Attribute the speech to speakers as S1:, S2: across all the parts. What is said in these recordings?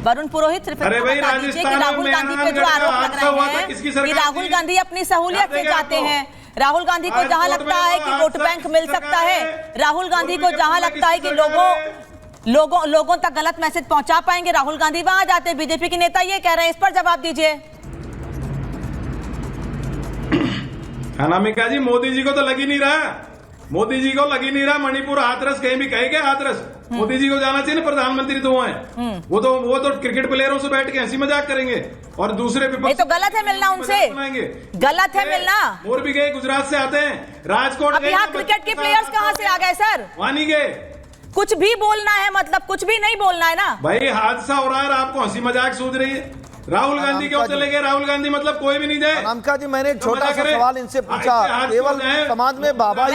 S1: वरुण पुरोहित सिर्फ बता दीजिए कि राहुल गांधी पे जो आरोप लग रहे हैं कि राहुल गांधी अपनी सहूलियत से जाते हैं, राहुल गांधी को जहां लगता है कि वोट बैंक मिल सकता है, राहुल गांधी को जहां लगता है कि लोगों तक गलत मैसेज पहुंचा पाएंगे, राहुल गांधी वहां जाते हैं। बीजेपी के नेता ये कह रहे हैं, इस पर जवाब दीजिए।
S2: अनामिका जी, मोदी जी को तो लग ही नहीं रहा, मोदी जी को लग ही नहीं रहा। मणिपुर हाथरस कहीं भी कहे क्या हाथरस, मोदी जी को जाना चाहिए ना, प्रधानमंत्री तो हैं। वो तो क्रिकेट प्लेयरों से बैठ के हंसी मजाक करेंगे और दूसरे विपक्ष
S1: तो गलत है मिलना उनसे, गलत है मिलना।
S2: और भी गए, गुजरात से आते हैं, राजकोट गए।
S1: यहाँ क्रिकेट के प्लेयर्स कहाँ से आ गए सर?
S2: वहां नहीं गए।
S1: कुछ भी बोलना है, मतलब कुछ भी नहीं बोलना है ना
S2: भाई। हादसा हो रहा है, आपको हंसी मजाक सूझ रही है। राहुल गांधी क्यों चले गए? राहुल गांधी मतलब कोई भी नहीं जाए।
S3: अनामिका जी, मैंने एक छोटा सा सवाल इनसे पूछा, केवल समाज में बाबा ही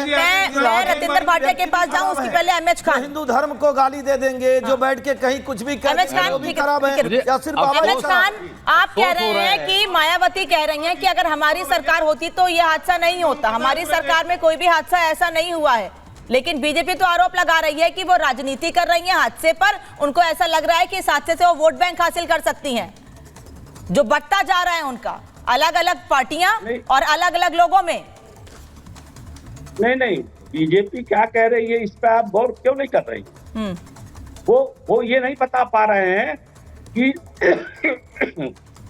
S1: मैं रतिंदर भाटिया के पास जाऊं उसकी पहले एमएच खान
S3: हिंदू धर्म को गाली दे देंगे, जो बैठ के कहीं कुछ भी
S1: एमएच खान
S3: खराब है या सिर्फ
S1: एमएच खान, आप कह रहे हैं कि मायावती कह रही हैं कि अगर हमारी सरकार होती तो ये हादसा नहीं होता, हमारी सरकार में कोई भी हादसा ऐसा नहीं हुआ है। लेकिन बीजेपी तो आरोप लगा रही है कि वो राजनीति कर रही है हादसे पर, उनको ऐसा लग रहा है कि इस हादसे से वो वोट बैंक हासिल कर सकती हैं, जो बढ़ता जा रहा है उनका अलग अलग पार्टियां और अलग अलग लोगों में।
S4: नहीं, बीजेपी क्या कह रही है इस पे आप गौर क्यों नहीं कर रही? वो ये नहीं बता पा रहे हैं कि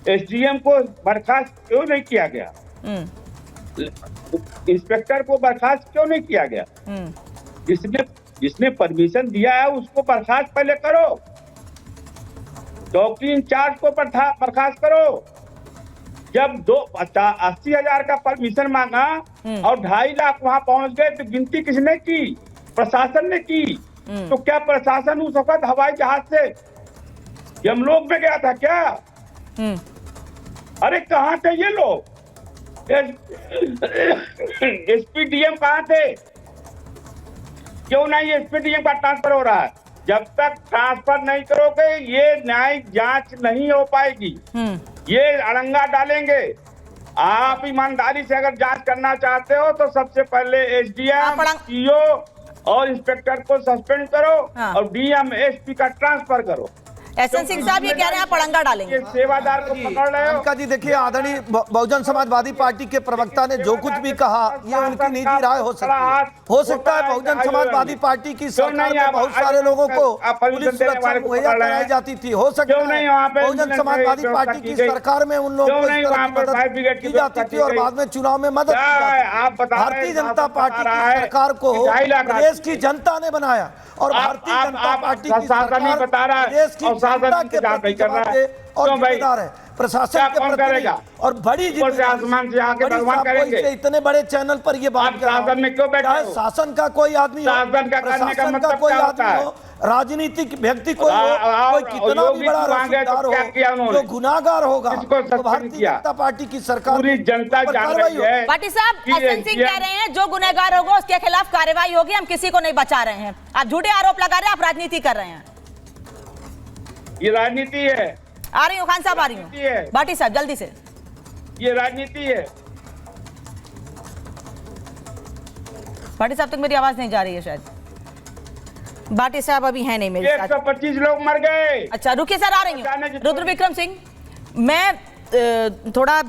S4: एसडीएम को बर्खास्त क्यों नहीं किया गया, इंस्पेक्टर को बर्खास्त क्यों नहीं किया गया। जिसने परमिशन दिया है उसको बर्खास्त पहले करो, चौकी इंचार्ज को बर्खास्त करो। जब 80,000 का परमिशन मांगा और 2.5 लाख वहां पहुंच गए तो गिनती किसने की? प्रशासन ने की। तो क्या प्रशासन उस वक्त हवाई जहाज से यमलोक में गया था क्या? अरे कहाँ थे ये लोग? एसपीडीएम कहाँ थे? क्यों नहीं एसपीडीएम का ट्रांसफर हो रहा है? जब तक ट्रांसफर नहीं करोगे ये न्यायिक जांच नहीं हो पाएगी, ये अड़ंगा डालेंगे। आप ईमानदारी से अगर जांच करना चाहते हो तो सबसे पहले एसडीएम, सीओ और इंस्पेक्टर को सस्पेंड करो और डीएम एसपी का ट्रांसफर करो।
S1: एसएन सिंह साहब ये कह रहे हैं आप अड़ंगा डालेंगे।
S4: सेवादार को पकड़ रहे हो।
S3: अनामिका जी देखिए, आदरणीय बहुजन समाजवादी पार्टी के प्रवक्ता ने जो कुछ भी कहा ये उनकी निजी राय हो सकती है। हो सकता है बहुजन समाजवादी पार्टी की सरकार में बहुत सारे लोगों को पुलिस सुरक्षा मुहैया कराई जाती थी। हो सकता है बहुजन समाजवादी पार्टी की सरकार में उन लोगों को इस तरह की मदद की जाती थी और बाद में चुनाव में मदद की जाती। भारतीय जनता पार्टी की सरकार को देश की जनता ने बनाया और भारतीय जनता पार्टी की सरकार देश की जनता के प्रति और जिम्मेदार है, प्रशासन के प्रति और बड़ी
S4: आसमान से आके भगवान करेंगे।
S3: इतने बड़े चैनल पर ये बात
S4: शासन में क्यों बैठे?
S3: शासन का कोई आदमी हो, प्रशासन का कोई आदमी हो, राजनीतिक व्यक्ति कोई हो, कोई कितना भी बड़ा रसूखदार हो, जो गुनाहगार होगा तो भारतीय जनता पार्टी की सरकार
S4: पूरी जनता जान रही है।
S1: पाटिल साहब, एसएन सिंह कह रहे हैं जो गुनहगार होगा उसके खिलाफ कार्रवाई होगी, हम किसी को नहीं बचा रहे हैं। आप झूठे आरोप लगा रहे हैं, आप राजनीति कर रहे हैं।
S4: ये राजनीति है।
S1: आ रही हूँ खान साहब, आ रही हूँ। भाटी साहब जल्दी से।
S4: ये राजनीति है।
S1: भाटी साहब तक मेरी आवाज नहीं जा रही है शायद। भाटी साहब अभी है नहीं मेरे साथ।
S4: 125 लोग मर गए।
S1: अच्छा रुकिए सर, आ रही हूँ। रुद्र विक्रम सिंह, मैं थोड़ा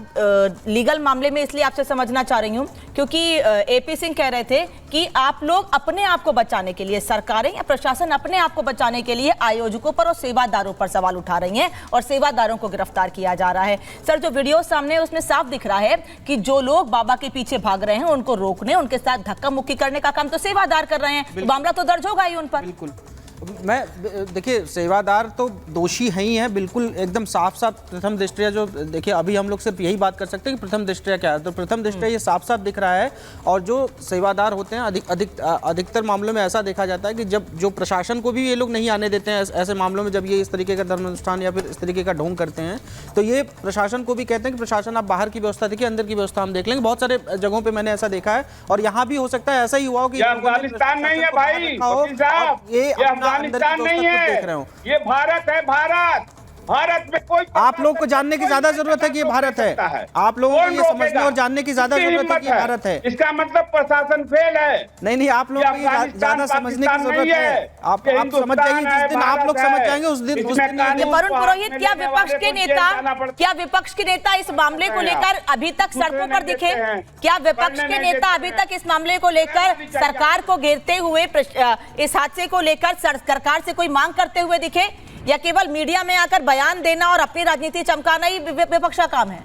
S1: लीगल मामले में इसलिए आपसे समझना चाह रही हूँ क्योंकि एपी सिंह कह रहे थे कि आप लोग अपने आप को बचाने के लिए, सरकारें या प्रशासन अपने आप को बचाने के लिए आयोजकों पर और सेवादारों पर सवाल उठा रही हैं और सेवादारों को गिरफ्तार किया जा रहा है। सर जो वीडियो सामने है उसमें साफ दिख रहा है कि जो लोग बाबा के पीछे भाग रहे हैं उनको रोकने, उनके साथ धक्का मुक्की करने का काम तो सेवादार कर रहे हैं। मामला तो दर्ज होगा ही उन पर।
S5: बिल्कुल, मैं देखिए सेवादार तो दोषी है ही हैं, बिल्कुल एकदम साफ साफ प्रथम दृष्टया जो देखिए अभी हम लोग सिर्फ यही बात कर सकते हैं कि प्रथम दृष्टया क्या है, तो प्रथम दृष्टया ये साफ साफ दिख रहा है। और जो सेवादार होते हैं अधिकतर मामलों में ऐसा देखा जाता है कि जब जो प्रशासन को भी ये लोग नहीं आने देते हैं ऐसे मामलों में, जब ये इस तरीके का धर्म अनुष्ठान या फिर इस तरीके का ढोंग करते हैं तो ये प्रशासन को भी कहते हैं कि प्रशासन आप बाहर की व्यवस्था देखिए, अंदर की व्यवस्था हम देख लेंगे। बहुत सारे जगहों पर मैंने ऐसा देखा है और यहाँ भी हो सकता है ऐसा ही हुआ हो कि
S4: अफगानिस्तान नहीं है भाई,
S5: ये अफगानिस्तान
S4: नहीं है, ये भारत है। भारत भारत में कोई
S5: आप लोग को जानने की ज्यादा जरूरत है कि ये भारत है। आप लोगों को ये समझने और जानने की ज्यादा जरूरत है कि ये भारत है।
S4: इसका मतलब प्रशासन फेल है।
S5: नहीं, आप लोगों को ये ज्यादा समझने की जरूरत है। आप समझ जाएंगे जिस दिन आप लोग समझ जाएंगे उस दिन
S1: वरुण पुरोहित, क्या विपक्ष के नेता इस मामले को लेकर अभी तक सड़कों पर दिखे? क्या विपक्ष के नेता अभी तक इस मामले को लेकर सरकार को घेरते हुए इस हादसे को लेकर सरकार से कोई मांग करते हुए दिखे, या केवल मीडिया में आकर बयान देना और अपनी राजनीति चमकाना ही विपक्ष का काम है?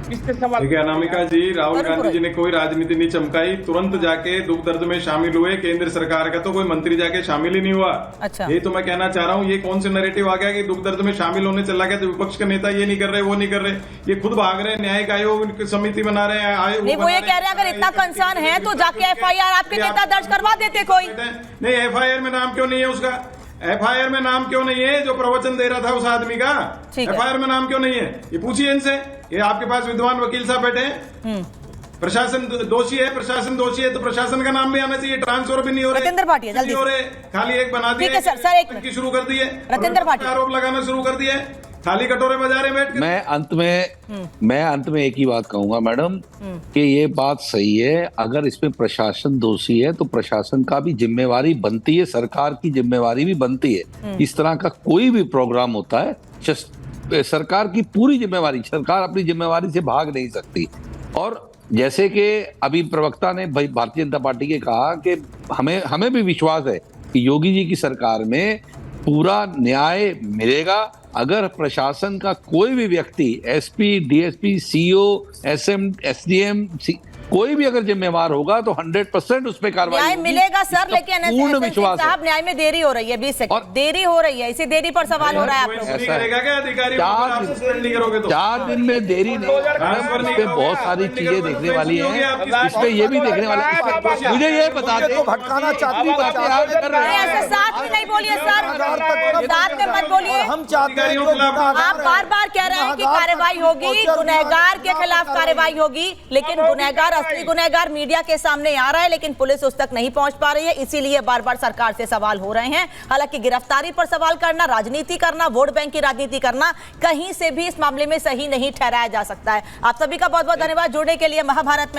S2: देखिए अनामिका जी, राहुल गांधी जी ने कोई राजनीति नहीं चमकाई, तुरंत जाके दुख दर्द में शामिल हुए। केंद्र सरकार का तो कोई मंत्री जाके शामिल ही नहीं हुआ।
S1: अच्छा।
S2: ये तो मैं कहना चाह रहा हूँ, ये कौन से नैरेटिव आ गया कि दुख दर्द में शामिल होने चला गया तो विपक्ष के नेता ये नहीं कर रहे, वो नहीं कर रहे। ये खुद भाग रहे हैं, न्यायिक आयोग समिति बना रहे हैं,
S1: नहीं, वो ये कह रहे हैं अगर इतना कंसर्न है तो जाके FIR आपके नेता दर्ज करवा देते कोई।
S2: नहीं, FIR में नाम क्यों नहीं है उसका? FIR में नाम क्यों नहीं है जो प्रवचन दे रहा था उस आदमी का? FIR में नाम क्यों नहीं है? ये पूछिए इनसे। ये आपके पास विद्वान वकील साहब बैठे हैं। प्रशासन दोषी है, प्रशासन दोषी है तो प्रशासन का नाम भी आना चाहिए। ट्रांसफर भी नहीं हो रहे,
S1: रतेंद्र भाटिया जल्दी
S2: हो रहे, खाली एक बना दिए।
S1: ठीक है सर, एक मिनट
S2: शुरू कर दिए,
S1: रतेंद्र भाटिया
S2: आरोप लगाना शुरू कर दिए, खाली कटोरे बजा रहे बैठ के।
S6: मैं अंत में एक ही बात कहूंगा मैडम कि ये बात सही है। अगर इसमें प्रशासन दोषी है तो प्रशासन का भी जिम्मेवारी बनती है, सरकार की जिम्मेवारी भी बनती है। इस तरह का कोई भी प्रोग्राम होता है, सरकार की पूरी जिम्मेवारी, सरकार अपनी जिम्मेवारी से भाग नहीं सकती। और जैसे कि अभी प्रवक्ता ने भाई भारतीय जनता पार्टी के कहा कि हमें भी विश्वास है कि योगी जी की सरकार में पूरा न्याय मिलेगा। अगर प्रशासन का कोई भी व्यक्ति, SP, DSP, CO, SM, SDM, कोई भी अगर जिम्मेवार होगा तो 100% उस पर कार्रवाई
S1: न्याय मिलेगा सर, लेकिन
S6: पूर्ण विश्वास
S1: साहब न्याय में देरी हो रही है, 20 सेकंड देरी हो रही है, इसी देरी पर सवाल हो रहा है आप लोगों को।
S6: 4 दिन में देरी नहीं, इस पे बहुत सारी चीजें देखने वाली हैं, इस पे ये भी देखने वाला है। मुझे ये बता दें,
S3: भटकाना चाहती
S1: ऐसे साथ में नहीं बोलिए सर, साथ में मत बोलिए।
S3: हम चाहते हैं
S1: आप बार बार कह रहे हैं कि कार्रवाई होगी, गुनहगार के खिलाफ कार्रवाई होगी, लेकिन गुनहगार, असली गुनहगार मीडिया के सामने आ रहा है, लेकिन पुलिस उस तक नहीं पहुंच पा रही है। इसीलिए बार बार सरकार से सवाल हो रहे हैं। हालांकि गिरफ्तारी पर सवाल करना, राजनीति करना, वोट बैंक की राजनीति करना कहीं से भी इस मामले में सही नहीं ठहराया जा सकता है। आप सभी का बहुत बहुत धन्यवाद जुड़ने के लिए। महाभारत में